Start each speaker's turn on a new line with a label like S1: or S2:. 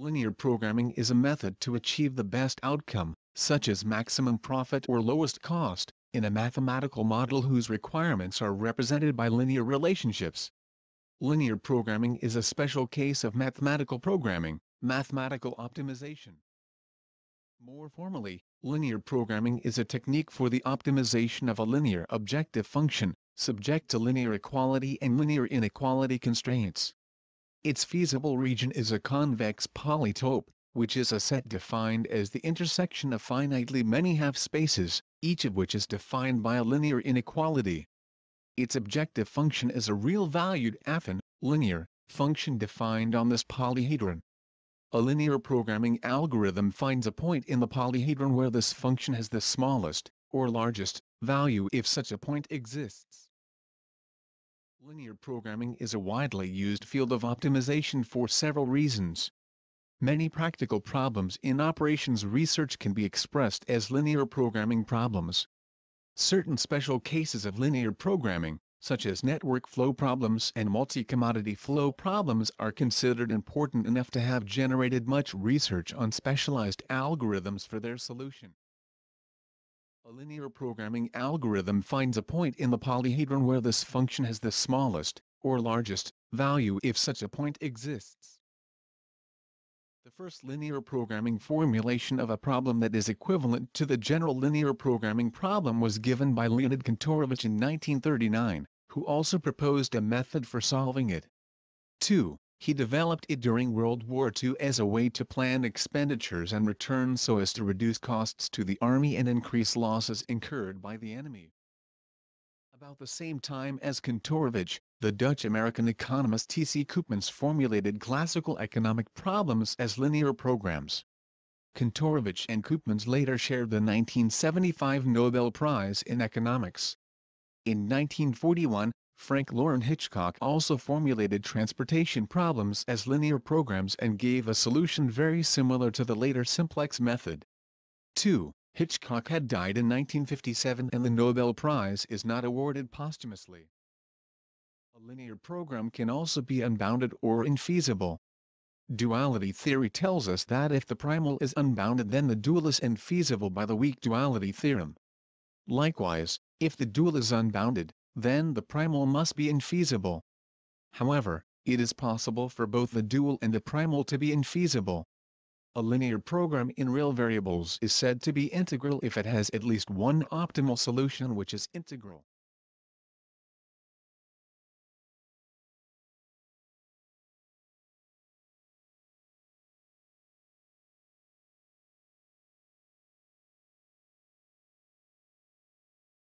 S1: Linear programming is a method to achieve the best outcome, such as maximum profit or lowest cost, in a mathematical model whose requirements are represented by linear relationships. Linear programming is a special case of mathematical programming, mathematical optimization. More formally, linear programming is a technique for the optimization of a linear objective function, subject to linear equality and linear inequality constraints. Its feasible region is a convex polytope, which is a set defined as the intersection of finitely many half-spaces, each of which is defined by a linear inequality. Its objective function is a real-valued affine, linear, function defined on this polyhedron. A linear programming algorithm finds a point in the polyhedron where this function has the smallest, or largest, value if such a point exists. Linear programming is a widely used field of optimization for several reasons. Many practical problems in operations research can be expressed as linear programming problems. Certain special cases of linear programming, such as network flow problems and multi-commodity flow problems, are considered important enough to have generated much research on specialized algorithms for their solution. A linear programming algorithm finds a point in the polyhedron where this function has the smallest, or largest, value if such a point exists. The first linear programming formulation of a problem that is equivalent to the general linear programming problem was given by Leonid Kantorovich in 1939, who also proposed a method for solving it. 2. He developed it during World War II as a way to plan expenditures and returns so as to reduce costs to the army and increase losses incurred by the enemy. About the same time as Kantorovich, the Dutch-American economist T.C. Koopmans formulated classical economic problems as linear programs. Kantorovich and Koopmans later shared the 1975 Nobel Prize in Economics. In 1941, Frank Loren Hitchcock also formulated transportation problems as linear programs and gave a solution very similar to the later simplex method. 2. Hitchcock had died in 1957 and the Nobel Prize is not awarded posthumously. A linear program can also be unbounded or infeasible. Duality theory tells us that if the primal is unbounded, then the dual is infeasible by the weak duality theorem. Likewise, if the dual is unbounded, then the primal must be infeasible. However, it is possible for both the dual and the primal to be infeasible. A linear program in real variables is said to be integral if it has at least one optimal solution which is integral.